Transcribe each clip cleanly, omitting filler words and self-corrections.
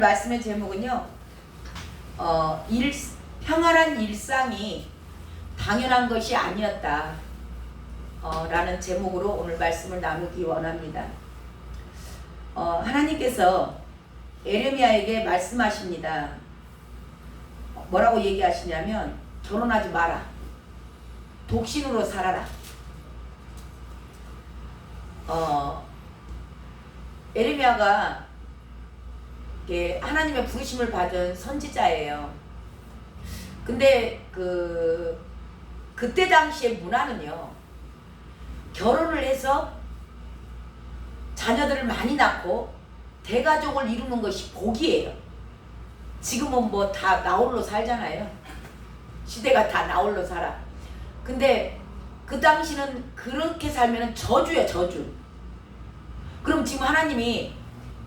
말씀의 제목은요, 평안한 일상이 당연한 것이 아니었다 라는 제목으로 오늘 말씀을 나누기 원합니다. 하나님께서 에레미야에게 말씀하십니다. 뭐라고 얘기하시냐면, 결혼하지 마라, 독신으로 살아라. 에레미야가 하나님의 부르심을 받은 선지자예요. 근데 그때 당시의 문화는요, 결혼을 해서 자녀들을 많이 낳고 대가족을 이루는 것이 복이에요. 지금은 뭐 다 나홀로 살잖아요. 시대가 다 나홀로 살아. 근데 그 당시는 그렇게 살면 저주예요, 저주. 그럼 지금 하나님이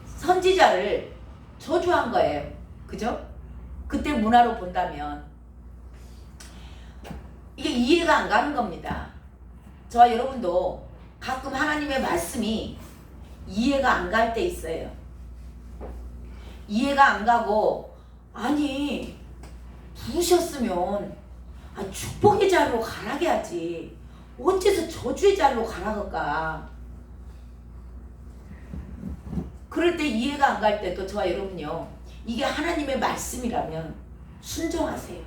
선지자를 저주한 거예요. 그죠? 그때 문화로 본다면 이게 이해가 안 가는 겁니다. 저와 여러분도 가끔 하나님의 말씀이 이해가 안 갈 때 있어요. 이해가 안 가고, 아니 부르셨으면 축복의 자리로 가라게 하지, 어째서 저주의 자리로 가라갈까? 그럴 때 이해가 안 갈 때도 저와 여러분요, 이게 하나님의 말씀이라면 순종하세요.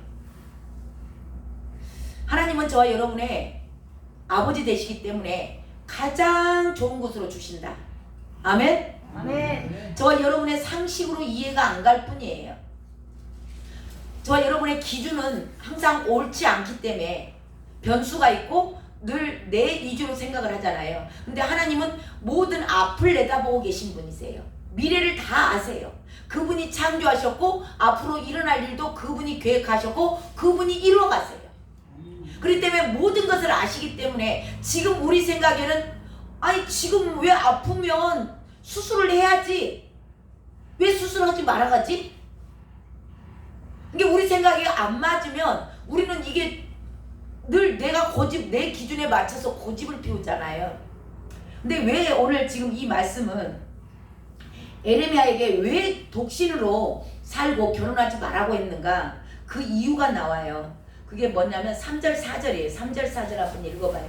하나님은 저와 여러분의 아버지 되시기 때문에 가장 좋은 곳으로 주신다. 아멘? 아멘. 저와 여러분의 상식으로 이해가 안 갈 뿐이에요. 저와 여러분의 기준은 항상 옳지 않기 때문에 변수가 있고 늘 내 위주로 생각을 하잖아요. 근데 하나님은 모든 앞을 내다보고 계신 분이세요. 미래를 다 아세요. 그분이 창조하셨고 앞으로 일어날 일도 그분이 계획하셨고 그분이 이루어가세요. 그렇기 때문에 모든 것을 아시기 때문에 지금 우리 생각에는, 아니 지금 왜 아프면 수술을 해야지, 왜 수술하지 말아가지? 이게 우리 생각이 안 맞으면 우리는 이게 늘 내가 내 기준에 맞춰서 고집을 피우잖아요. 근데 왜 오늘 지금 이 말씀은 에레미야에게 왜 독신으로 살고 결혼하지 말라고 했는가, 그 이유가 나와요. 그게 뭐냐면 3절 4절이에요. 3절 4절 한번 읽어봐요.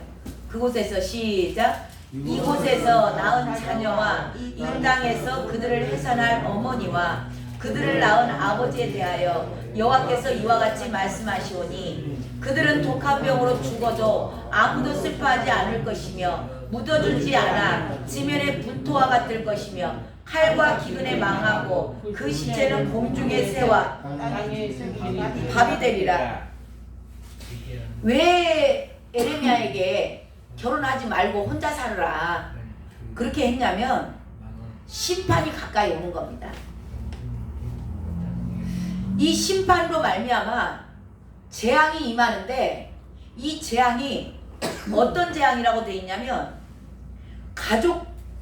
그곳에서 시작. 이곳에서 낳은 자녀와 이 땅에서 그들을 해산할 어머니와 그들을 낳은 아버지에 대하여 여호와께서 이와 같이 말씀하시오니, 그들은 독한 병으로 죽어도 아무도 슬퍼하지 않을 것이며 묻어주지 않아 지면의 분토와 같을 것이며 칼과 기근에 망하고 그 시체는 공중의 새와 밥이 되리라. 왜 에레미야에게 결혼하지 말고 혼자 살아라 그렇게 했냐면, 심판이 가까이 오는 겁니다. 이 심판으로 말미암아 재앙이 임하는데, 이 재앙이 어떤 재앙이라고 되어 있냐면,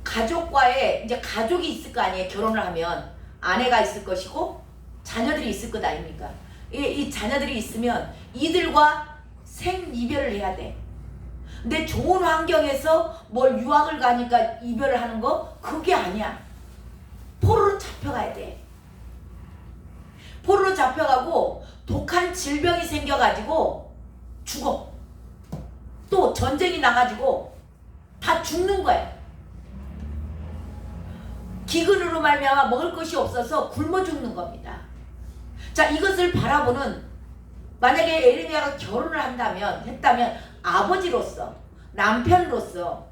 가족과의 이제 가족이 있을 거 아니에요. 결혼을 하면 아내가 있을 것이고 자녀들이 있을 것 아닙니까? 이 자녀들이 있으면 이들과 생이별을 해야 돼. 근데 좋은 환경에서 뭘 유학을 가니까 이별을 하는 거, 그게 아니야. 포로로 잡혀가야 돼. 포로로 잡혀가고 독한 질병이 생겨가지고 죽어. 또 전쟁이 나가지고 다 죽는 거야. 기근으로 말미암아 먹을 것이 없어서 굶어 죽는 겁니다. 자, 이것을 바라보는, 만약에 에레미야가 결혼을 했다면 아버지로서, 남편으로서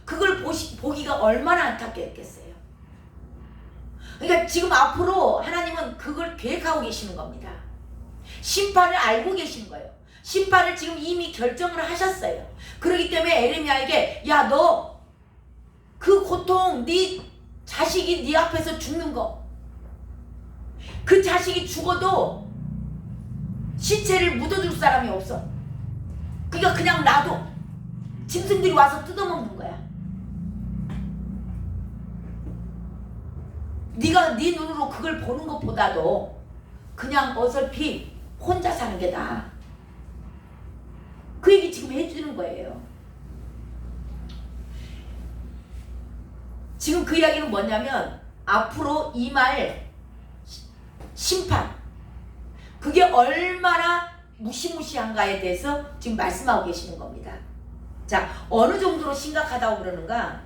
그걸 보기가 얼마나 안타깝겠어요. 그러니까 지금 앞으로 하나님은 그걸 계획하고 계시는 겁니다. 심판을 알고 계신 거예요. 심판을 지금 이미 결정을 하셨어요. 그렇기 때문에 에레미야에게, 야, 너 그 고통, 네 자식이 네 앞에서 죽는 거, 그 자식이 죽어도 시체를 묻어줄 사람이 없어. 그러니까 그냥 놔둬. 짐승들이 와서 뜯어먹는 거야. 네가 네 눈으로 그걸 보는 것보다도 그냥 어설피 혼자 사는 게 나아. 그 얘기 지금 해주는 거예요. 지금 그 이야기는 뭐냐면, 앞으로 임할 심판, 그게 얼마나 무시무시한가에 대해서 지금 말씀하고 계시는 겁니다. 자, 어느 정도로 심각하다고 그러는가?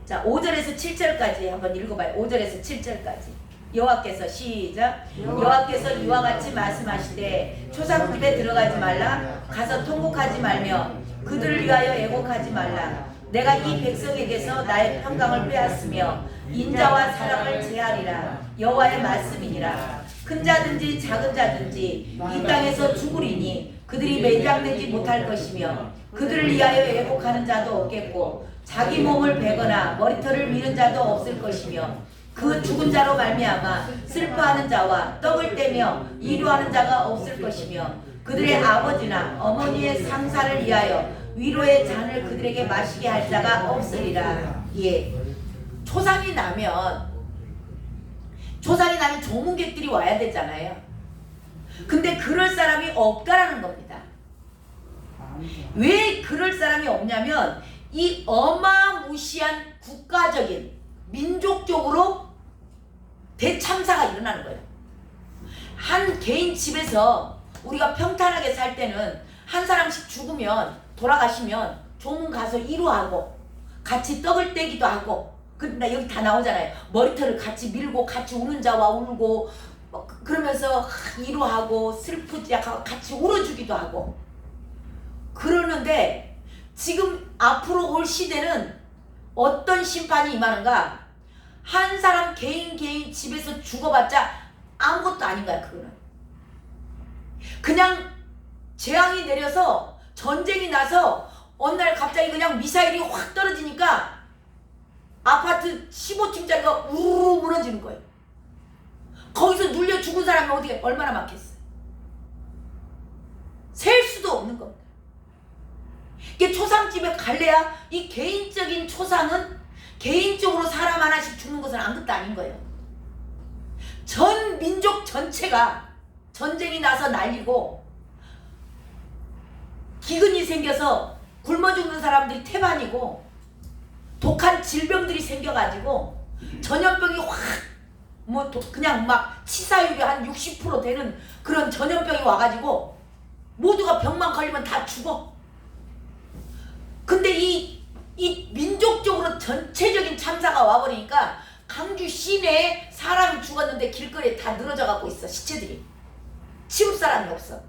자, 5절에서 7절까지 한번 읽어봐요. 5절에서 7절까지. 여호와께서 시작. 여호와께서 이와 같이 말씀하시되 초상집에 들어가지 말라. 가서 통곡하지 말며 그들을 위하여 애곡하지 말라. 내가 이 백성에게서 나의 평강을 빼앗으며 인자와 사랑을 제하리라. 여호와의 말씀이니라. 큰 자든지 작은 자든지 이 땅에서 죽으리니 그들이 매장되지 못할 것이며 그들을 위하여 애곡하는 자도 없겠고 자기 몸을 베거나 머리털을 미는 자도 없을 것이며 그 죽은 자로 말미암아 슬퍼하는 자와 떡을 떼며 이루하는 자가 없을 것이며 그들의 아버지나 어머니의 상사를 위하여 위로의 잔을 그들에게 마시게 할 자가 없으리라. 예, 초상이 나면 조문객들이 와야 되잖아요. 근데 그럴 사람이 없다라는 겁니다. 왜 그럴 사람이 없냐면 이 어마무시한 국가적인 민족적으로 대참사가 일어나는 거예요. 한 개인 집에서 우리가 평탄하게 살 때는 한 사람씩 죽으면 돌아가시면 조문 가서 이루하고 같이 떡을 떼기도 하고, 근데 여기 다 나오잖아요. 머리털을 같이 밀고 같이 우는 자와 울고 그러면서 이루하고 슬프지 하고 같이 울어주기도 하고 그러는데, 지금 앞으로 올 시대는 어떤 심판이 임하는가? 한 사람 개인 집에서 죽어봤자 아무것도 아닌 거야. 그거는 그냥 재앙이 내려서 전쟁이 나서 어느 날 갑자기 그냥 미사일이 확 떨어지니까 아파트 15층짜리가 우르르 무너지는 거예요. 거기서 눌려 죽은 사람이 어디에 얼마나 많겠어요. 셀 수도 없는 겁니다. 이게 초상집에 갈래야 이 개인적인 초상은 개인적으로 사람 하나씩 죽는 것은 아무것도 아닌 거예요. 전 민족 전체가 전쟁이 나서 날리고 기근이 생겨서 굶어 죽는 사람들이 태반이고 독한 질병들이 생겨가지고 전염병이 확 그냥 막 치사율이 한 60% 되는 그런 전염병이 와가지고 모두가 병만 걸리면 다 죽어. 근데 이 민족적으로 전체적인 참사가 와버리니까 강주 시내에 사람이 죽었는데 길거리에 다 늘어져 갖고 있어. 시체들이. 치울 사람이 없어.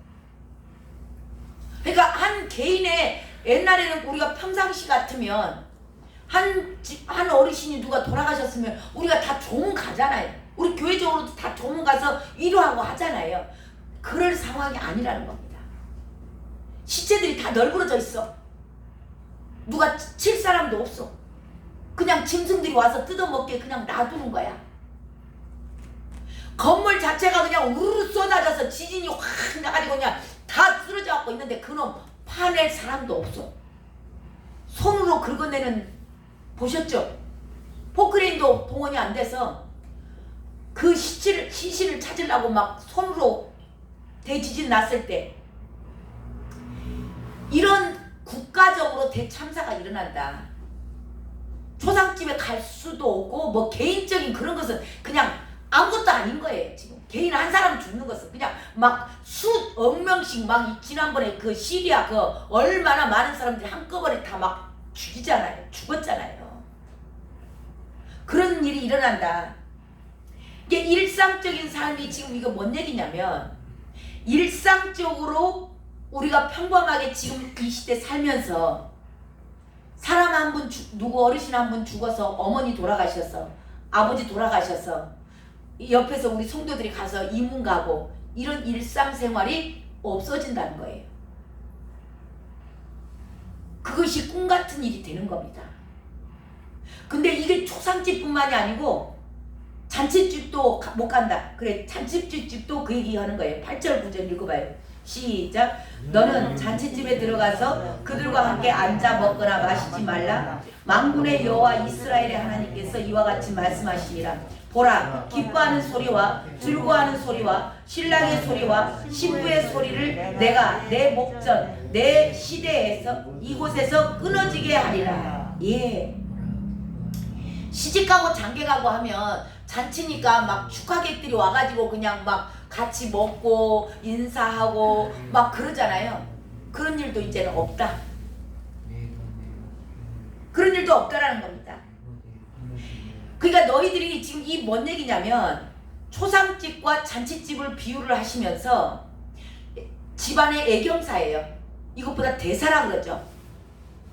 그러니까 한 개인의, 옛날에는 우리가 평상시 같으면 한 어르신이 누가 돌아가셨으면 우리가 다 조문 가잖아요. 우리 교회적으로도 다 조문 가서 위로하고 하잖아요. 그럴 상황이 아니라는 겁니다. 시체들이 다 널브러져 있어. 누가 칠 사람도 없어. 그냥 짐승들이 와서 뜯어먹게 그냥 놔두는 거야. 건물 자체가 그냥 우르르 쏟아져서 지진이 확 나가지고 그냥 다 쓰러져 갖고 있는데 그놈 파낼 사람도 없어. 손으로 긁어내는, 보셨죠? 포크레인도 동원이 안 돼서 그 시신을 찾으려고 막 손으로 대지진 났을 때 이런 국가적으로 대참사가 일어난다. 초상집에 갈 수도 없고 뭐 개인적인 그런 것은 그냥 아무것도 아닌 거예요. 지금 개인 한 사람 죽는 것은 그냥 막 수억 명씩 막 지난번에 그 시리아 그 얼마나 많은 사람들이 한꺼번에 다 막 죽었잖아요. 그런 일이 일어난다. 이게 일상적인 삶이 지금 이거 뭔 얘기냐면, 일상적으로 우리가 평범하게 지금 이 시대 살면서 사람 한 분, 누구 어르신 한 분 죽어서 어머니 돌아가셔서 아버지 돌아가셔서 옆에서 우리 성도들이 가서 이문 가고 이런 일상생활이 없어진다는 거예요. 그것이 꿈 같은 일이 되는 겁니다. 근데 이게 초상집뿐만이 아니고 잔치집도 못 간다. 그래, 잔치집도 그 얘기 하는 거예요. 8절 9절 읽어봐요. 시작. 너는 잔치집에 들어가서 그들과 함께 앉아 먹거나 마시지 말라. 만군의 여호와 이스라엘의 하나님께서 이와 같이 말씀하시니라. 보라, 기뻐하는 소리와 즐거워하는 소리와 신랑의 소리와 신부의 소리를 내가 내 목전 내 시대에서 이곳에서 끊어지게 하리라. 예. 시집가고 장가가고 하면 잔치니까 막 축하객들이 와가지고 그냥 막 같이 먹고 인사하고 막 그러잖아요. 그런 일도 이제는 없다. 그런 일도 없다라는 겁니다. 그러니까 너희들이 지금 이 뭔 얘기냐면 초상집과 잔치집을 비유를 하시면서 집안의 애경사예요. 이것보다 대사라 그러죠.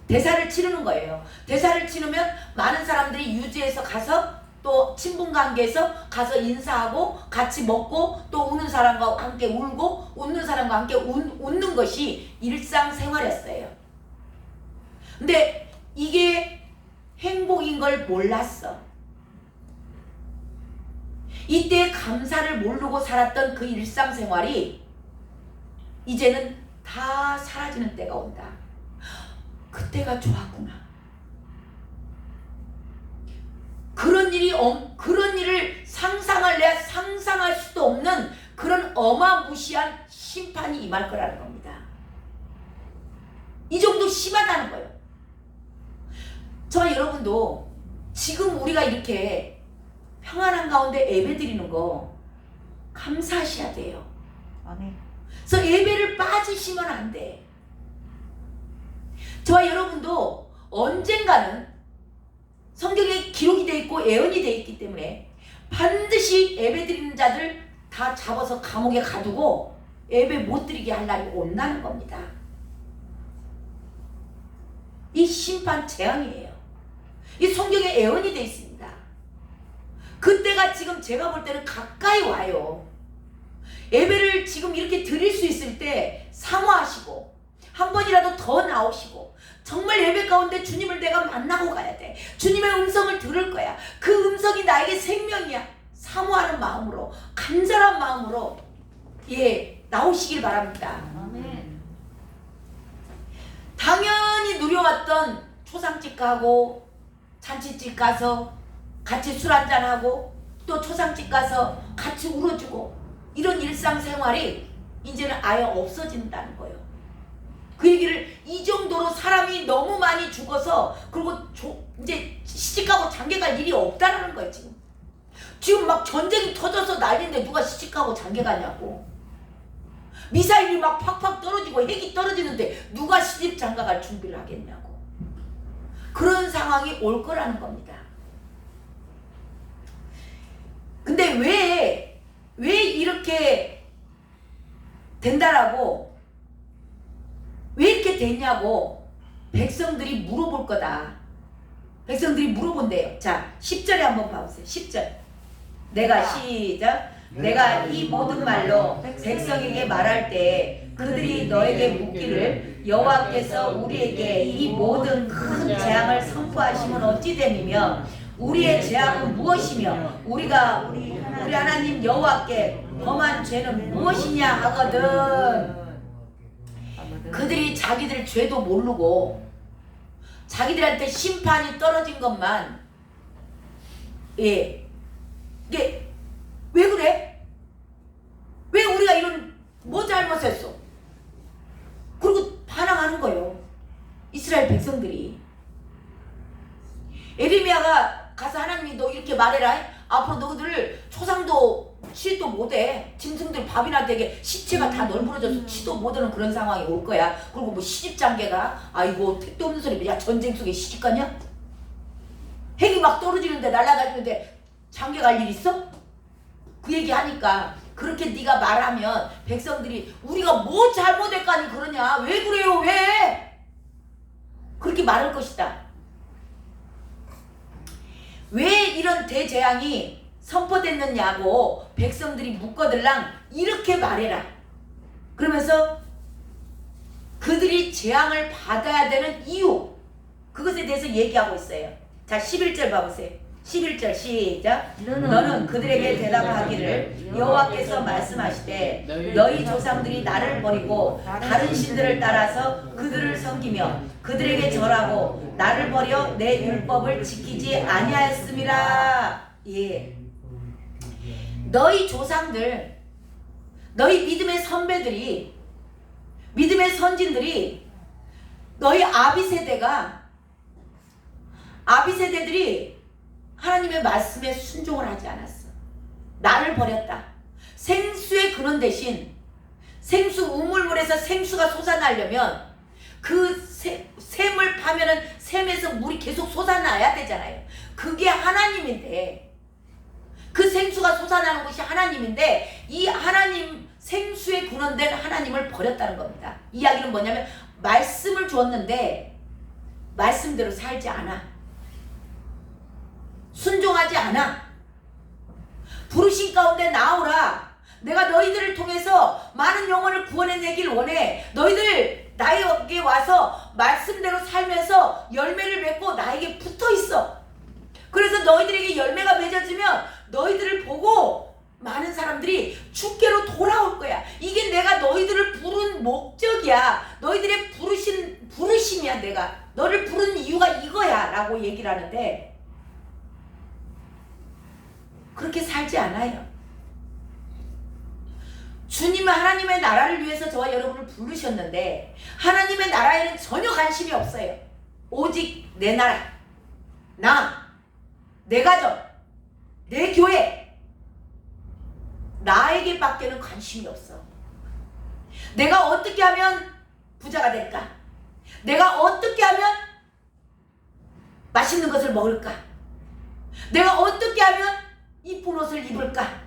대사를 치르는 거예요. 대사를 치르면 많은 사람들이 유지해서 가서 또 친분관계에서 가서 인사하고 같이 먹고 또 우는 사람과 함께 울고 웃는 사람과 함께 웃는 것이 일상생활이었어요. 근데 이게 행복인 걸 몰랐어. 이때 감사를 모르고 살았던 그 일상생활이 이제는 다 사라지는 때가 온다. 그때가 좋았구나. 그런 일을 상상할 수도 없는 그런 어마무시한 심판이 임할 거라는 겁니다. 이 정도 심하다는 거예요. 저 여러분도 지금 우리가 이렇게 평안한 가운데 예배 드리는 거 감사하셔야 돼요. 아멘. 그래서 예배를 빠지시면 안 돼. 저와 여러분도 언젠가는 성경에 기록이 되어 있고 예언이 되어 있기 때문에 반드시 예배 드리는 자들 다 잡아서 감옥에 가두고 예배 못 드리게 할 날이 온다는 겁니다. 이 심판 재앙이에요. 이 성경에 예언이 되어 있습니다. 그때가 지금 제가 볼 때는 가까이 와요. 예배를 지금 이렇게 드릴 수 있을 때 사모하시고 한 번이라도 더 나오시고 정말 예배 가운데 주님을 내가 만나고 가야 돼. 주님의 음성을 들을 거야. 그 음성이 나에게 생명이야. 사모하는 마음으로 간절한 마음으로 나오시길 바랍니다. 아멘. 당연히 누려왔던 초상집 가고 잔치집 가서 같이 술 한잔하고 또 초상집 가서 같이 울어주고 이런 일상생활이 이제는 아예 없어진다는 거예요. 그 얘기를 이 정도로 사람이 너무 많이 죽어서 그리고 이제 시집가고 장가갈 일이 없다는 거예요. 지금 막 전쟁이 터져서 난리인데 누가 시집가고 장가가냐고. 미사일이 막 팍팍 떨어지고 핵이 떨어지는데 누가 시집 장가갈 준비를 하겠냐고. 그런 상황이 올 거라는 겁니다. 근데 왜 이렇게 된다라고 왜 이렇게 됐냐고 백성들이 물어볼 거다. 백성들이 물어본대요. 자, 10절에 한번 봐보세요. 10절. 내가 시작. 내가 이 모든 말로 백성에게 말할 때 그들이 너에게 묻기를 여호와께서 우리에게 이 모든 큰 재앙을 선포하시면 어찌 됨이며 우리의 재앙은 무엇이며 우리 하나님 여호와께 범한 죄는 무엇이냐 하거든. 그들이 자기들 죄도 모르고 자기들한테 심판이 떨어진 것만 이게 왜 그래? 왜 우리가 이런 뭐 잘못했어? 그리고 반항하는 거예요. 이스라엘 백성들이. 에레미야가 가서 하나님이 너 이렇게 말해라. 앞으로 너희들 초상도 취도 못해. 짐승들 밥이나 되게 시체가 다 널브러져서 취도 못하는 그런 상황이 올 거야. 그리고 뭐 시집장계가 아이고 택도 없는 소리. 야 전쟁 속에 시집가냐? 핵이 막 떨어지는데 날아다니는데 장계 갈 일 있어? 그 얘기 하니까 그렇게 네가 말하면 백성들이 우리가 뭐 잘못했까니 그러냐? 왜 그래요? 왜? 그렇게 말할 것이다. 왜 이런 대재앙이 선포됐느냐고 백성들이 묻거들랑 이렇게 말해라. 그러면서 그들이 재앙을 받아야 되는 이유 그것에 대해서 얘기하고 있어요. 자 11절 봐보세요. 11절 시작. 너는 그들에게 대답하기를 여호와께서 말씀하시되 너희 조상들이 나를 버리고 다른 신들을 따라서 그들을 섬기며 그들에게 절하고 나를 버려 내 율법을 지키지 아니하였음이라. 예. 너희 조상들, 너희 믿음의 선배들이, 믿음의 선진들이, 너희 아비세대들이 하나님의 말씀에 순종을 하지 않았어. 나를 버렸다. 생수의 근원 대신 생수 우물물에서 생수가 솟아나려면 그 샘을 파면은 샘에서 물이 계속 솟아나야 되잖아요. 그게 하나님인데, 그 생수가 솟아나는 것이 하나님인데 이 하나님 생수의 근원된 하나님을 버렸다는 겁니다. 이야기는 뭐냐면 말씀을 주었는데 말씀대로 살지 않아. 순종하지 않아. 부르신 가운데 나오라. 내가 너희들을 통해서 많은 영혼을 구원해내길 원해. 너희들 나에게 와서 말씀대로 살면서 열매를 맺고 나에게 붙어있어. 그래서 너희들에게 열매가 맺어지면 너희들을 보고 많은 사람들이 주께로 돌아올 거야. 이게 내가 너희들을 부른 목적이야. 너희들의 부르심이야. 내가 너를 부른 이유가 이거야 라고 얘기를 하는데 그렇게 살지 않아요. 주님은 하나님의 나라를 위해서 저와 여러분을 부르셨는데 하나님의 나라에는 전혀 관심이 없어요. 오직 내 나라, 내 가정, 내 교회, 나에게 밖에는 관심이 없어. 내가 어떻게 하면 부자가 될까? 내가 어떻게 하면 맛있는 것을 먹을까? 내가 어떻게 하면 이쁜 옷을 입을까?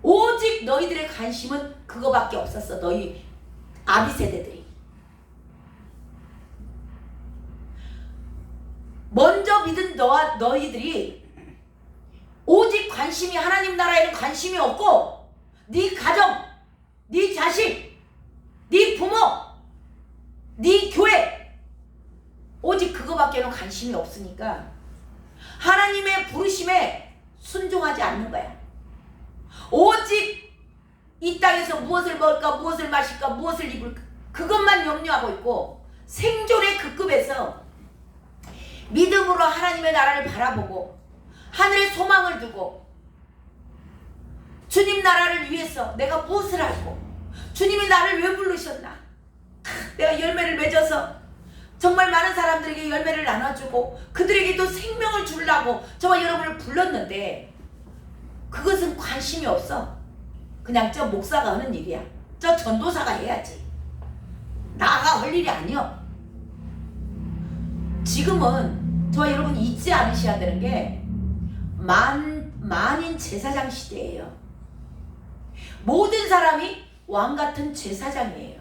오직 너희들의 관심은 그거밖에 없었어. 너희 아비 세대들이. 먼저 믿은 너와 너희들이 오직 관심이 하나님 나라에는 관심이 없고 네 가정, 네 자식, 네 부모, 네 교회 오직 그거밖에는 관심이 없으니까 하나님의 부르심에 순종하지 않는 거야. 오직 이 땅에서 무엇을 먹을까, 무엇을 마실까, 무엇을 입을까 그것만 염려하고 있고 생존의 그 급에서 믿음으로 하나님의 나라를 바라보고 하늘에 소망을 두고 주님 나라를 위해서 내가 무엇을 하고 주님이 나를 왜 부르셨나, 내가 열매를 맺어서 정말 많은 사람들에게 열매를 나눠주고 그들에게도 생명을 주려고 저와 여러분을 불렀는데 그것은 관심이 없어. 그냥 저 목사가 하는 일이야. 저 전도사가 해야지. 나가 할 일이 아니여. 지금은 저와 여러분 잊지 않으셔야 되는 게 만인 제사장 시대예요. 모든 사람이 왕같은 제사장이에요.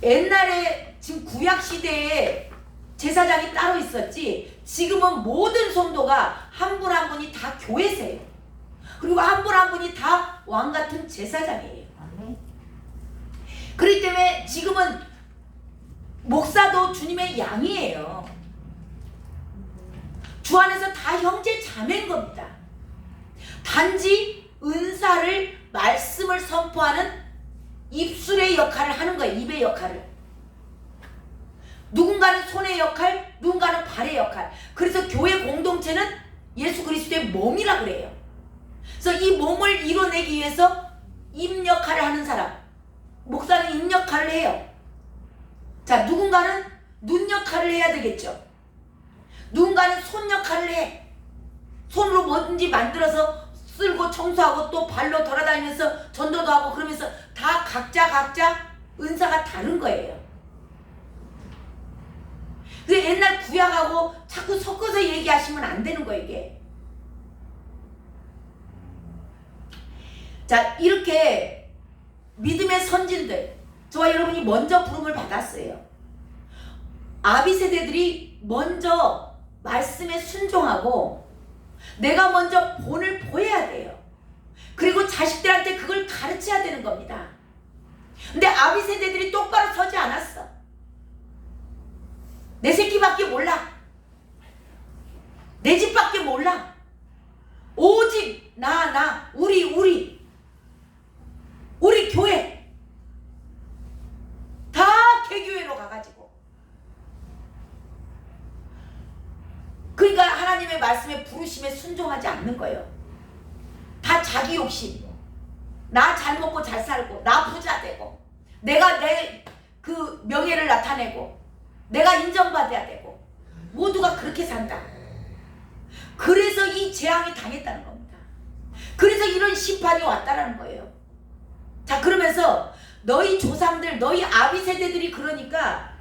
옛날에 지금 구약시대에 제사장이 따로 있었지 지금은 모든 성도가 한 분 한 분이 다 교회세요. 그리고 한 분 한 분이 다 왕같은 제사장이에요. 그렇기 때문에 지금은 목사도 주님의 양이에요. 주 안에서 다 형제 자매인 겁니다. 단지 은사를 말씀을 선포하는 입술의 역할을 하는 거예요. 입의 역할을. 누군가는 손의 역할, 누군가는 발의 역할. 그래서 교회 공동체는 예수 그리스도의 몸이라 그래요. 그래서 이 몸을 이뤄내기 위해서 입 역할을 하는 사람, 목사는 입 역할을 해요. 자, 누군가는 눈 역할을 해야 되겠죠. 누군가는 손 역할을 해. 손으로 뭐든지 만들어서 쓸고 청소하고 또 발로 돌아다니면서 전도도 하고 그러면서 다 각자 은사가 다른 거예요. 근데 옛날 구약하고 자꾸 섞어서 얘기하시면 안 되는 거예요, 이게. 자, 이렇게 믿음의 선진들, 저와 여러분이 먼저 부름을 받았어요. 아비 세대들이 먼저 말씀에 순종하고 내가 먼저 본을 보여야 돼요. 그리고 자식들한테 그걸 가르쳐야 되는 겁니다. 근데 아비 세대들이 똑바로 서지 않았어. 내 새끼밖에 몰라. 내 집밖에 몰라. 오직 우리 교회 다 개교회로 가가지고 그러니까 하나님의 말씀에 부르심에 순종하지 않는 거예요. 다 자기 욕심. 나 잘 먹고 잘 살고 나 부자 되고 내가 내 그 명예를 나타내고 내가 인정받아야 되고 모두가 그렇게 산다. 그래서 이 재앙이 당했다는 겁니다. 그래서 이런 심판이 왔다라는 거예요. 자, 그러면서 너희 조상들, 너희 아비 세대들이 그러니까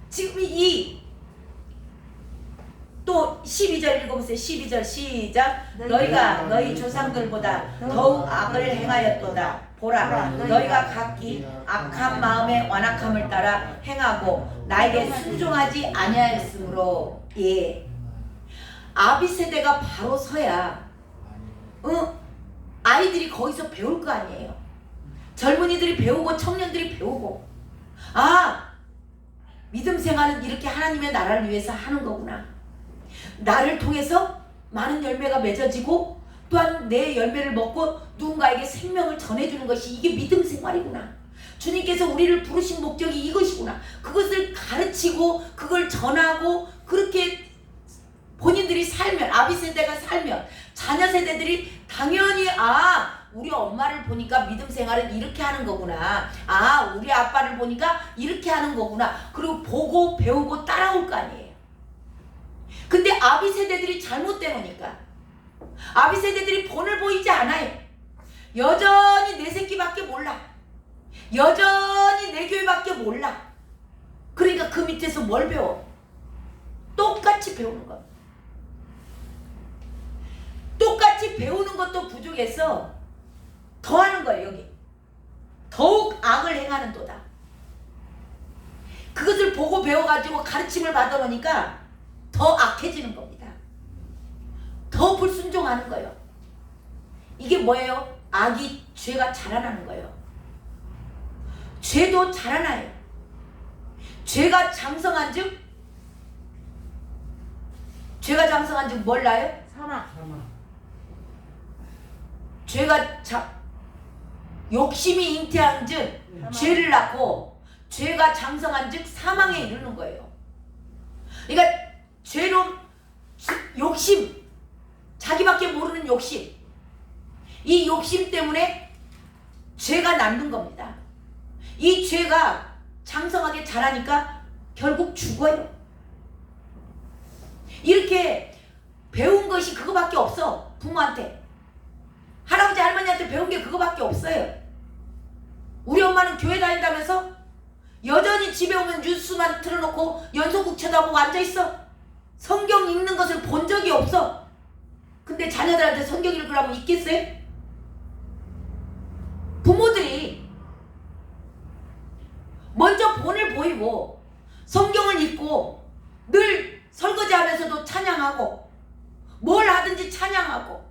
지금 또 12절 읽어보세요. 12절 시작. 너희가 너희 조상들보다 더욱 악을 행하였도다. 보라, 너희가 각기 악한 마음의 완악함을 따라 행하고 나에게 순종하지 아니하였으므로. 예, 아비 세대가 바로 서야 아이들이 거기서 배울 거 아니에요. 젊은이들이 배우고 청년들이 배우고, 아, 믿음 생활은 이렇게 하나님의 나라를 위해서 하는 거구나. 나를 통해서 많은 열매가 맺어지고 또한 내 열매를 먹고 누군가에게 생명을 전해주는 것이 이게 믿음 생활이구나. 주님께서 우리를 부르신 목적이 이것이구나. 그것을 가르치고 그걸 전하고 그렇게 본인들이 살면, 아비 세대가 살면 자녀 세대들이 당연히 우리 엄마를 보니까 믿음 생활은 이렇게 하는 거구나. 우리 아빠를 보니까 이렇게 하는 거구나. 그리고 보고 배우고 따라올 거 아니에요. 근데 아비 세대들이 잘못된 거니까 아비 세대들이 본을 보이지 않아요. 여전히 내 새끼밖에 몰라. 여전히 내 교회밖에 몰라. 그러니까 그 밑에서 뭘 배워? 똑같이 배우는 거. 똑같이 배우는 것도 부족해서 더 하는 거예요. 여기 더욱 악을 행하는도다. 그것을 보고 배워가지고 가르침을 받아놓으니까 더 악해지는 겁니다. 더 불순종하는 거예요. 이게 뭐예요? 악이, 죄가 자라나는 거예요. 죄도 자라나요. 죄가 장성한 즉 몰라요? 사망. 욕심이 잉태한 즉 죄를 낳고, 죄가 장성한 즉 사망에 이르는 거예요. 그러니까 죄로 욕심, 자기밖에 모르는 욕심, 이 욕심 때문에 죄가 낳는 겁니다. 이 죄가 장성하게 자라니까 결국 죽어요. 이렇게 배운 것이 그거밖에 없어. 부모한테, 할아버지 할머니한테 배운 게 그거밖에 없어요. 우리 엄마는 교회 다닌다면서 여전히 집에 오면 뉴스만 틀어놓고 연속극 쳐다보고 앉아있어. 성경 읽는 것을 본 적이 없어. 근데 자녀들한테 성경 읽으라면 읽겠어요? 부모들이 먼저 본을 보이고 성경을 읽고 늘 설거지하면서도 찬양하고 뭘 하든지 찬양하고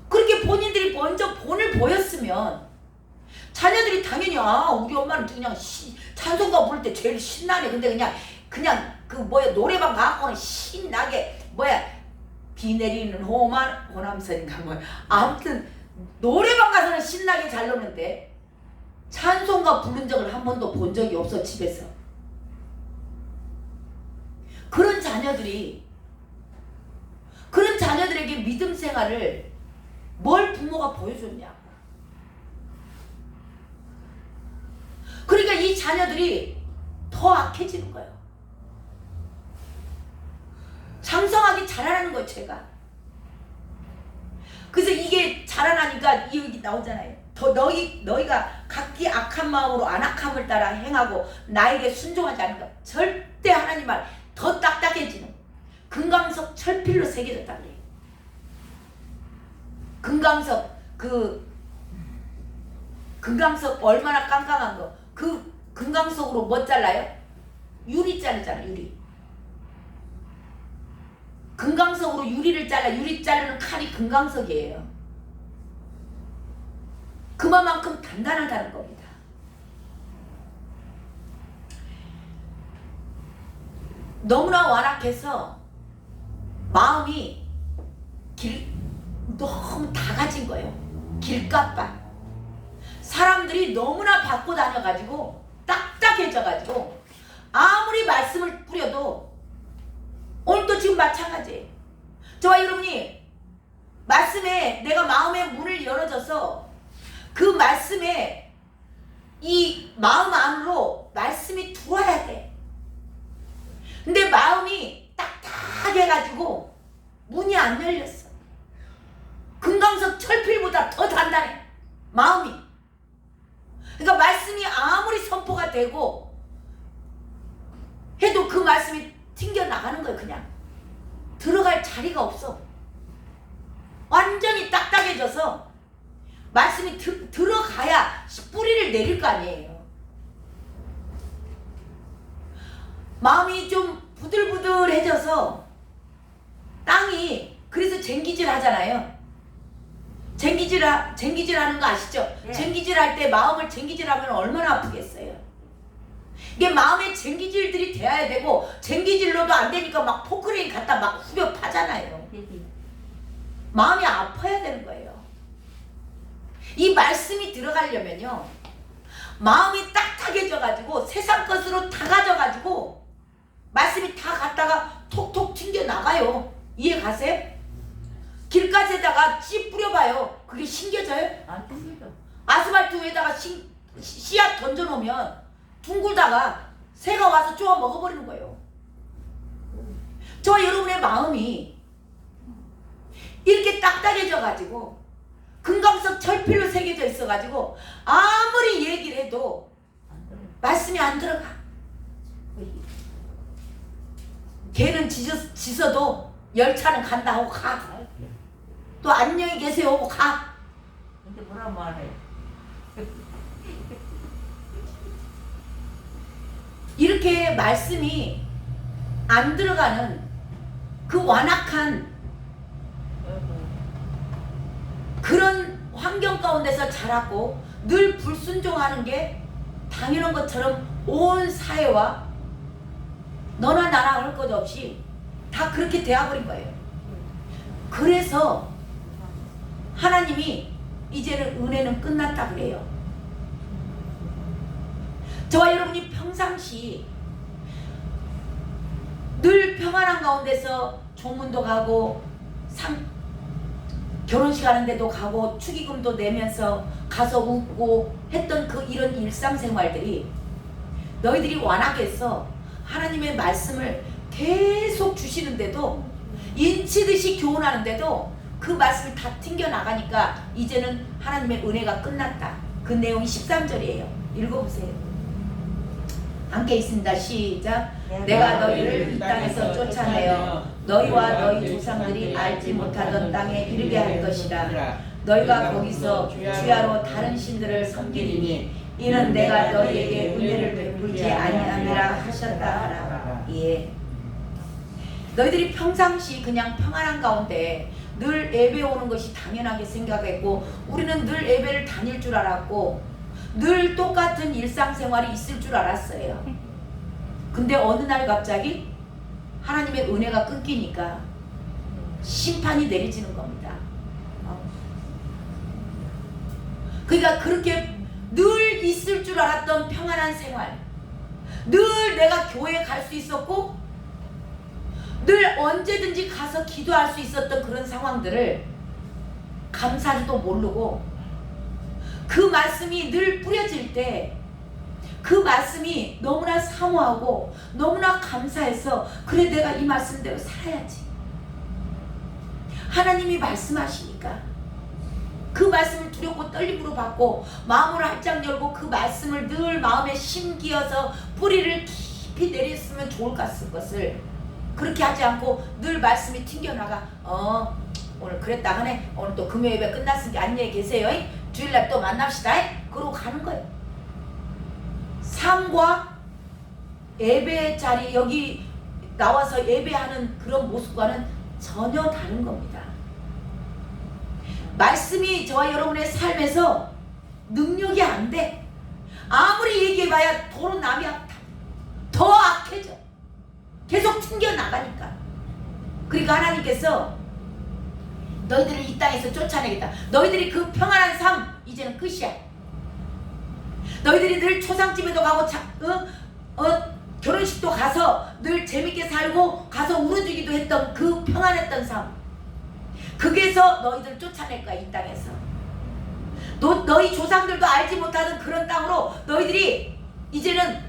그렇게 본인들이 먼저 본을 보였으면 자녀들이 당연히 우리 엄마는 그냥 찬송가 부를 때 제일 신나네. 근데 그냥 노래방 가고는 신나게 비 내리는 호남선인가 아무튼 노래방 가서는 신나게 잘 노는데 찬송가 부른 적을 한 번도 본 적이 없어. 집에서. 그런 자녀들에게 믿음 생활을 뭘 부모가 보여줬냐. 그러니까 이 자녀들이 더 악해지는 거예요. 장성하게 자라나는 거예요. 죄가. 그래서 이게 자라나니까 여기 나오잖아요. 너희가 각기 악한 마음으로 안악함을 따라 행하고 나에게 순종하지 않는다. 절대 하나님 말 더 딱딱해지는, 금강석 철필로 새겨졌다 그래요. 금강석 얼마나 깜깜한 거. 그 금강석으로 뭐 잘라요? 유리 자르잖아. 유리. 금강석으로 유리를 잘라. 유리 자르는 칼이 금강석이에요. 그만큼 단단하다는 겁니다. 너무나 완악해서 마음이 너무 다 가진 거예요. 길갑바. 사람들이 너무나 받고 다녀가지고 딱딱해져가지고 아무리 말씀을 뿌려도 오늘도 지금 마찬가지예요. 저와 여러분이 말씀에 내가 마음의 문을 열어줘서 그 말씀에 이 마음 안으로 말씀이 들어와야 돼. 근데 마음이 딱딱해가지고 문이 안 열렸어. 금강석 철필보다 더 단단해 마음이. 그러니까 말씀이 아무리 선포가 되고 해도 그 말씀이 튕겨나가는 거예요. 그냥 들어갈 자리가 없어. 완전히 딱딱해져서 말씀이 들어가야 뿌리를 내릴 거 아니에요. 마음이 좀 부들부들해져서 땅이 그래서 쟁기질 하잖아요. 쟁기질 하는 거 아시죠? 네. 쟁기질 할 때 마음을 쟁기질 하면 얼마나 아프겠어요. 이게 마음에 쟁기질들이 돼야 되고 쟁기질로도 안 되니까 막 포크레인 갖다 막 후벼 파잖아요. 마음이 아파야 되는 거예요. 이 말씀이 들어가려면요, 마음이 딱딱해져 가지고 세상 것으로 다 가져가지고 말씀이 다 갔다가 톡톡 튕겨 나가요. 이해 가세요? 길가에다가 씨 뿌려봐요. 그게 신겨져요? 안 튕기죠. 아스팔트 위에다가 씨앗 던져놓으면 둥글다가 새가 와서 쪼아 먹어버리는 거예요. 저와 여러분의 마음이 이렇게 딱딱해져 가지고 금강석 철필로 새겨져 있어 가지고 아무리 얘기를 해도 말씀이 안 들어가. 걔는 지서도 열차는 간다 하고 가. 또 안녕히 계세요 하고 가. 근데 뭐라 말해. 이렇게 말씀이 안 들어가는 그 완악한 그런 환경 가운데서 자랐고 늘 불순종하는 게 당연한 것처럼 온 사회와 너나 나나 할 것 없이 다 그렇게 되어버린 거예요. 그래서 하나님이 이제는 은혜는 끝났다 그래요. 저와 여러분이 평상시 늘 평안한 가운데서 조문도 가고 결혼식 하는데도 가고 축의금도 내면서 가서 웃고 했던 그 이런 일상생활들이 너희들이 완악해서 하나님의 말씀을 계속 주시는데도 인치듯이 교훈하는데도 그 말씀이 다 튕겨나가니까 이제는 하나님의 은혜가 끝났다. 그 내용이 13절이에요. 읽어보세요. 함께 있습니다. 시작. 내가 너희를 이 땅에서 쫓아내어 너희와 너희 조상들이 알지 못하던 땅에 이르게 할 것이라. 너희가 거기서 주야로 다른 신들을 섬기리니 이는 내가 너희에게 은혜를 베풀지 아니하리라 하셨다 하라. 예. 너희들이 평상시 그냥 평안한 가운데 늘 예배 오는 것이 당연하게 생각했고 우리는 늘 예배를 다닐 줄 알았고 늘 똑같은 일상생활이 있을 줄 알았어요. 근데 어느 날 갑자기 하나님의 은혜가 끊기니까 심판이 내려지는 겁니다. 그러니까 그렇게 늘 있을 줄 알았던 평안한 생활, 늘 내가 교회에 갈 수 있었고 늘 언제든지 가서 기도할 수 있었던 그런 상황들을 감사도 모르고 그 말씀이 늘 뿌려질 때 그 말씀이 너무나 사모하고 너무나 감사해서 그래 내가 이 말씀대로 살아야지. 하나님이 말씀하시니까 그 말씀을 두렵고 떨림으로 받고 마음을 활짝 열고 그 말씀을 늘 마음에 심기어서 뿌리를 깊이 내렸으면 좋을 것을 그렇게 하지 않고 늘 말씀이 튕겨나가 오늘 그랬다 하네. 오늘 또 금요 예배 끝났으니까 안녕히 계세요. 주일날 또 만납시다. 그러고 가는 거예요. 삶과 예배 자리 여기 나와서 예배하는 그런 모습과는 전혀 다른 겁니다. 말씀이 저와 여러분의 삶에서 능력이 안 돼. 아무리 얘기해봐야 도로 남이 더 악해져. 계속 튕겨나가니까. 그러니까 하나님께서 너희들을 이 땅에서 쫓아내겠다. 너희들이 그 평안한 삶 이제는 끝이야. 너희들이 늘 초상집에도 가고 결혼식도 가서 늘 재밌게 살고 가서 울어주기도 했던 그 평안했던 삶, 거기에서 너희들 쫓아낼 거야. 이 땅에서 너희 조상들도 알지 못하는 그런 땅으로 너희들이 이제는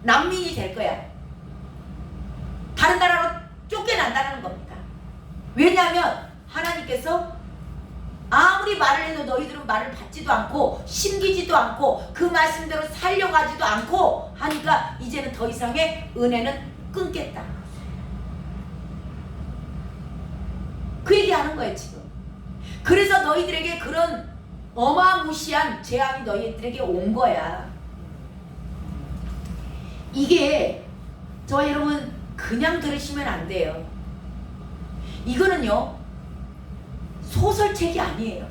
난민이 될 거야. 다른 나라로 쫓겨난다는 겁니다. 왜냐하면 하나님께서 아무리 말을 해도 너희들은 말을 받지도 않고 심기지도 않고 그 말씀대로 살려가지도 않고 하니까 이제는 더 이상의 은혜는 끊겠다. 그 얘기하는 거예요 지금. 그래서 너희들에게 그런 어마무시한 재앙이 너희들에게 온 거야. 이게 저와 여러분 그냥 들으시면 안 돼요. 이거는요 소설책이 아니에요.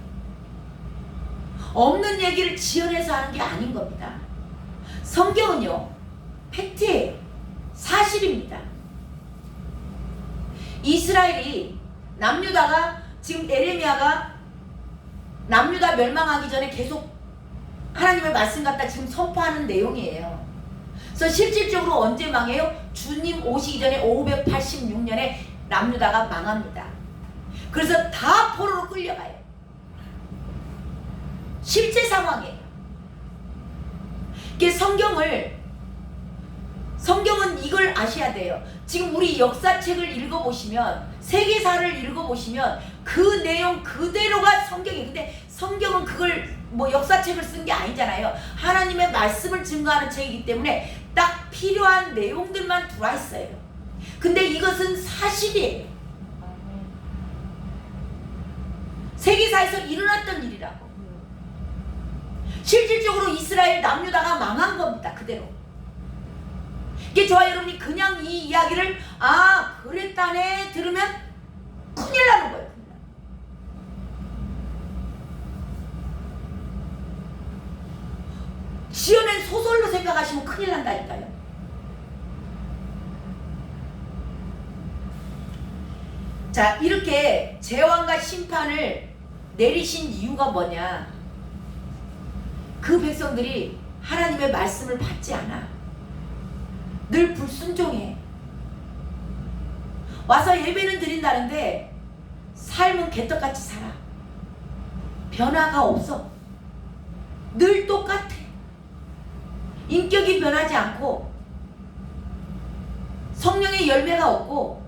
없는 얘기를 지어내서 하는 게 아닌 겁니다. 성경은요 팩트예요. 사실입니다. 이스라엘이 남유다가 지금 에레미야가 남유다 멸망하기 전에 계속 하나님의 말씀 갖다 지금 선포하는 내용이에요. 그래서 실질적으로 언제 망해요? 주님 오시기 전에 586년에 남유다가 망합니다. 그래서 다 포로로 끌려가요. 실제 상황이에요. 이게 성경은 이걸 아셔야 돼요. 지금 우리 역사책을 읽어보시면 세계사를 읽어보시면 그 내용 그대로가 성경이에요. 근데 성경은 그걸 뭐 역사책을 쓴 게 아니잖아요. 하나님의 말씀을 증거하는 책이기 때문에 딱 필요한 내용들만 들어와 있어요. 근데 이것은 사실이에요. 세계사에서 일어났던 일이라고. 실질적으로 이스라엘 남유다가 망한 겁니다. 그대로. 이게 저와 여러분이 그냥 이 이야기를 그랬다네 들으면 큰일 나는 거예요. 지어낸 소설로 생각하시면 큰일 난다니까요. 자, 이렇게 재앙과 심판을 내리신 이유가 뭐냐? 그 백성들이 하나님의 말씀을 받지 않아. 늘 불순종해. 와서 예배는 드린다는데 삶은 개떡같이 살아. 변화가 없어. 늘 똑같아. 인격이 변하지 않고 성령의 열매가 없고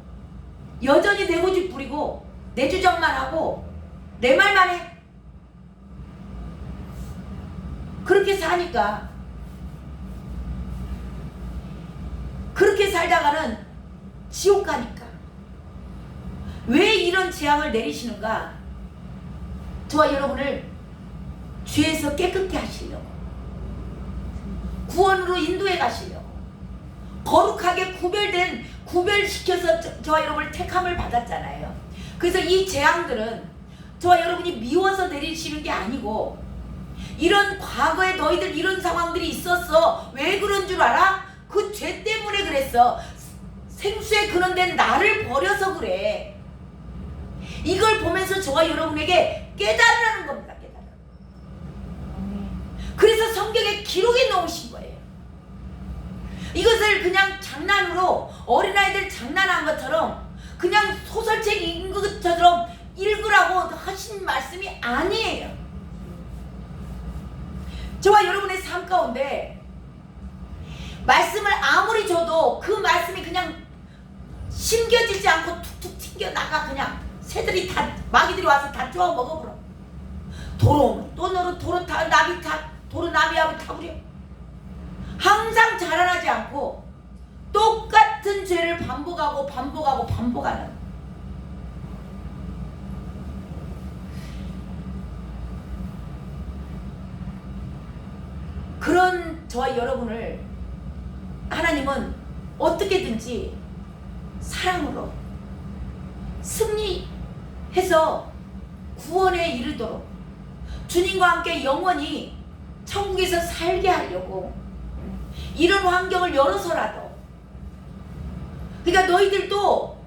여전히 내 고집 부리고 내 주장만 하고 내 말만 해. 그렇게 사니까 그렇게 살다가는 지옥 가니까. 왜 이런 재앙을 내리시는가? 저와 여러분을 죄에서 깨끗게 하시려고, 구원으로 인도해 가시려고, 거룩하게 구별시켜서 저와 여러분을 택함을 받았잖아요. 그래서 이 재앙들은 저와 여러분이 미워서 내리시는 게 아니고, 이런 과거에 너희들 이런 상황들이 있었어. 왜 그런 줄 알아? 그 죄 때문에 그랬어. 생수의 근원된 나를 버려서 그래. 이걸 보면서 저와 여러분에게 깨달으라는 겁니다. 깨달으라. 그래서 성경에 기록해 놓으신 거예요. 이것을 그냥 장난으로 어린아이들 장난한 것처럼 그냥 소설책 읽은 것처럼 읽으라고 하신 말씀이 아니에요. 저와 여러분의 삶 가운데 말씀을 아무리 줘도 그 말씀이 그냥 심겨지지 않고 툭툭 튕겨나가. 그냥 새들이 다, 마귀들이 와서 다 쪼아 먹어버려. 도로 또 너로 도로 타 나비 타 도로 나비하고 타버려. 항상 자라나지 않고 똑같은 죄를 반복하는 그런 저와 여러분을 하나님은 어떻게든지 사랑으로 승리해서 구원에 이르도록 주님과 함께 영원히 천국에서 살게 하려고 이런 환경을 열어서라도, 그러니까 너희들도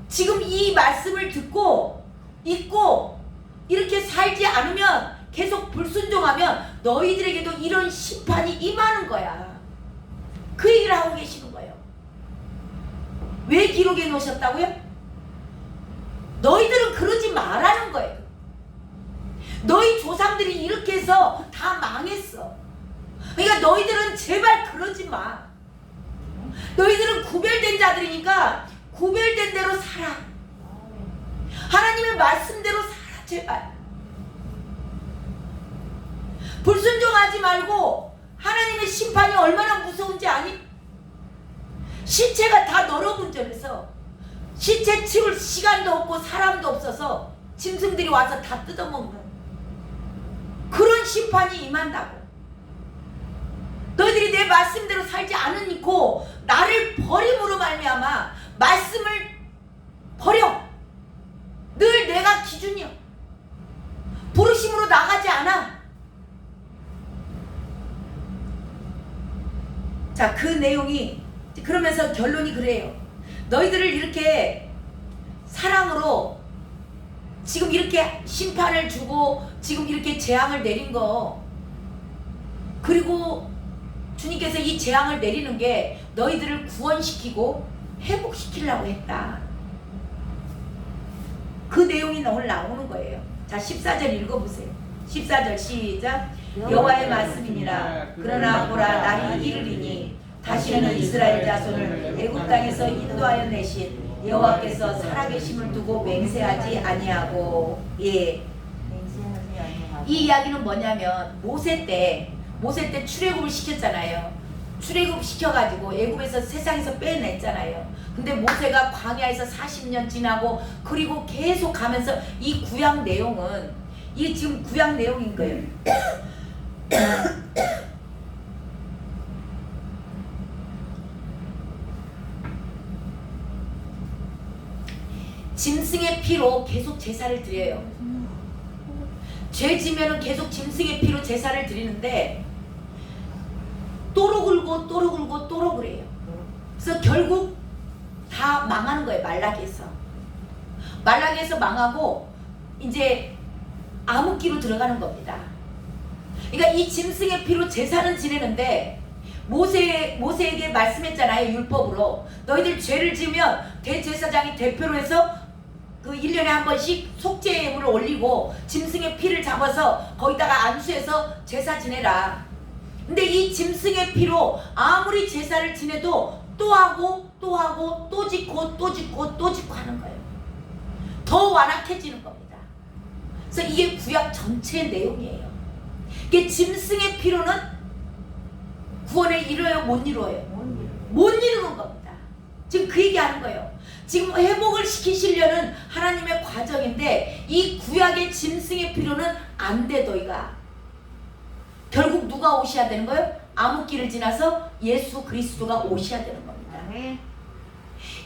지금 이 말씀을 듣고 읽고 이렇게 살지 않으면, 계속 불순종하면 너희들에게도 이런 심판이 임하는 거야. 그 얘기를 하고 계시는 거예요. 왜 기록해 놓으셨다고요? 너희들은 그러지 말라는 거예요. 너희 조상들이 이렇게 해서 다 망했어. 그러니까 너희들은 제발 그러지 마. 너희들은 구별된 자들이니까 구별된 대로 살아. 하나님의 말씀대로 살아. 제발 불순종하지 말고. 하나님의 심판이 얼마나 무서운지 아니? 시체가 다 너러분절해서 시체 치울 시간도 없고 사람도 없어서 짐승들이 와서 다 뜯어먹는 그런 심판이 임한다고. 너희들이 내 말씀대로 살지 않으니까 나를 버림으로 말미암아 말씀을 버려. 늘 내가 기준이야. 부르심으로 나가지 않아. 자, 그 내용이 그러면서 결론이 그래요. 너희들을 이렇게 사랑으로 지금 이렇게 심판을 주고 지금 이렇게 재앙을 내린 거, 그리고 주님께서 이 재앙을 내리는 게 너희들을 구원시키고 회복시키려고 했다. 그 내용이 오늘 나오는 거예요. 자, 14절 읽어보세요. 14절 시작. 여호와의 말씀이니라. 그러나 보라, 날이 이르리니 다시는 이스라엘 자손을 애굽 땅에서 인도하여 내신 여호와께서 살아계심을 두고 맹세하지 아니하고. 예. 이 이야기는 뭐냐면 모세 때 출애굽을 시켰잖아요. 출애굽 시켜가지고 애굽에서 세상에서 빼냈잖아요. 근데 모세가 광야에서 40년 지나고 그리고 계속 가면서 이 구약 내용은 이게 지금 구약 내용인 거예요. 짐승의 피로 계속 제사를 드려요. 죄 지면은 계속 짐승의 피로 제사를 드리는데 또로 굴고 또로 굴고 또로 그래요. 그래서 결국 다 망하는 거예요. 말라기에서 망하고 이제 암흑기로 들어가는 겁니다. 그러니까 이 짐승의 피로 제사는 지내는데 모세에게 말씀했잖아요. 율법으로 너희들 죄를 지으면 대제사장이 대표로 해서 그 1년에 한 번씩 속죄예물을 올리고 짐승의 피를 잡아서 거기다가 안수해서 제사 지내라. 근데 이 짐승의 피로 아무리 제사를 지내도 또 하고 또 하고 또 짓고 또 짓고 또 짓고 하는 거예요. 더 완악해지는 겁니다. 그래서 이게 구약 전체의 내용이에요. 이게 짐승의 피로는 구원에 이뤄요? 못 이루어요? 못 이루는 겁니다. 지금 그 얘기하는 거예요. 지금 회복을 시키시려는 하나님의 과정인데 이 구약의 짐승의 피로는 안 돼. 너희가 결국 누가 오셔야 되는 거예요? 암흑기를 지나서 예수 그리스도가 오셔야 되는 겁니다.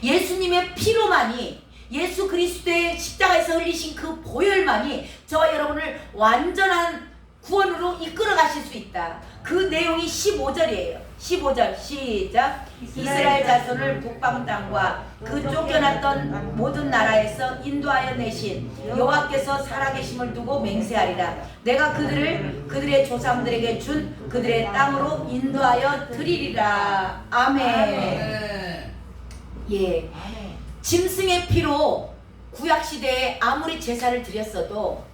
예수님의 피로만이, 예수 그리스도의 십자가에서 흘리신 그 보혈만이 저와 여러분을 완전한 구원으로 이끌어 가실 수 있다. 그 내용이 15절이에요. 15절 시작. 이스라엘 자손을 북방 땅과 그 쫓겨났던 모든 나라에서 인도하여 내신 여호와께서 살아계심을 두고 맹세하리라. 내가 그들을 그들의 조상들에게 준 그들의 땅으로 인도하여 드리리라. 아멘. 예. 짐승의 피로 구약시대에 아무리 제사를 드렸어도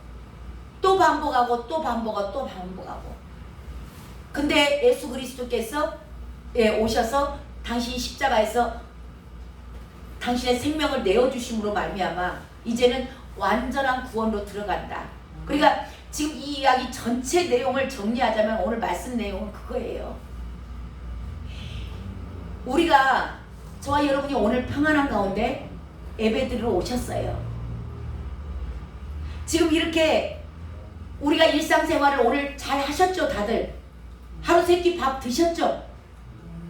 또 반복하고 또 반복하고 또 반복하고. 근데 예수 그리스도께서 오셔서 당신 십자가에서 당신의 생명을 내어주심으로 말미암아 이제는 완전한 구원으로 들어간다. 그러니까 지금 이 이야기 전체 내용을 정리하자면 오늘 말씀 내용은 그거예요. 우리가, 저와 여러분이 오늘 평안한 가운데 예배드리러 오셨어요. 지금 이렇게 우리가 일상생활을 오늘 잘 하셨죠? 다들 하루 세끼 밥 드셨죠?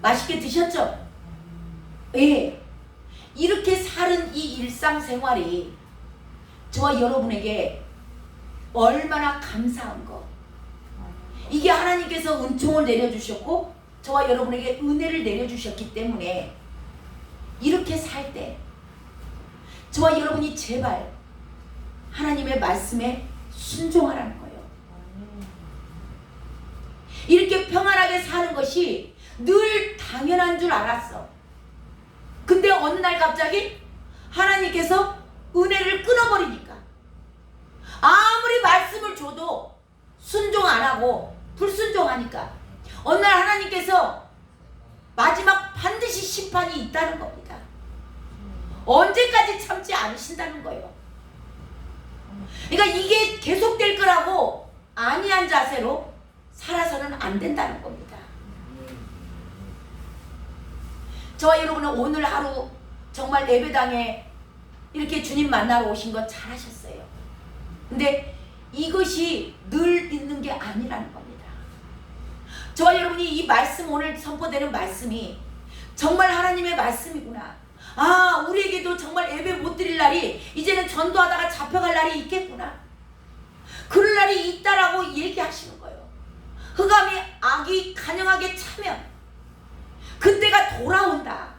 맛있게 드셨죠? 예. 이렇게 사는 이 일상생활이 저와 여러분에게 얼마나 감사한 거. 이게 하나님께서 은총을 내려주셨고 저와 여러분에게 은혜를 내려주셨기 때문에 이렇게 살 때 저와 여러분이 제발 하나님의 말씀에 순종하라는 거예요. 이렇게 평안하게 사는 것이 늘 당연한 줄 알았어. 근데 어느 날 갑자기 하나님께서 은혜를 끊어버리니까 아무리 말씀을 줘도 순종 안 하고 불순종하니까 어느 날 하나님께서 마지막 반드시 심판이 있다는 겁니다. 언제까지 참지 않으신다는 거예요. 그러니까 이게 계속될 거라고 안이한 자세로 살아서는 안 된다는 겁니다. 저와 여러분은 오늘 하루 정말 예배당에 이렇게 주님 만나러 오신 거 잘하셨어요. 근데 이것이 늘 있는 게 아니라는 겁니다. 저와 여러분이 이 말씀, 오늘 선포되는 말씀이 정말 하나님의 말씀이구나. 아, 우리에게도 정말 예배 못 드릴 날이, 이제는 전도하다가 잡혀갈 날이 있겠구나. 그럴 날이 있다라고 얘기하시는 거예요. 흑암이 악이 간영하게 차면 그때가 돌아온다.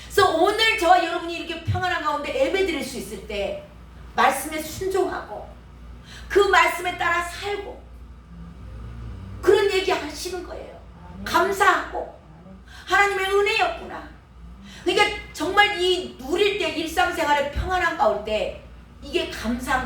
그래서 오늘 저와 여러분이 이렇게 평안한 가운데 예배 드릴 수 있을 때 말씀에 순종하고 그 말씀에 따라 살고 그런 얘기 하시는 거예요. 감사하고 하나님의 은혜였구나. 그러니까 정말 이 누릴 때 일상생활에 평안한 가운데 이게 감사한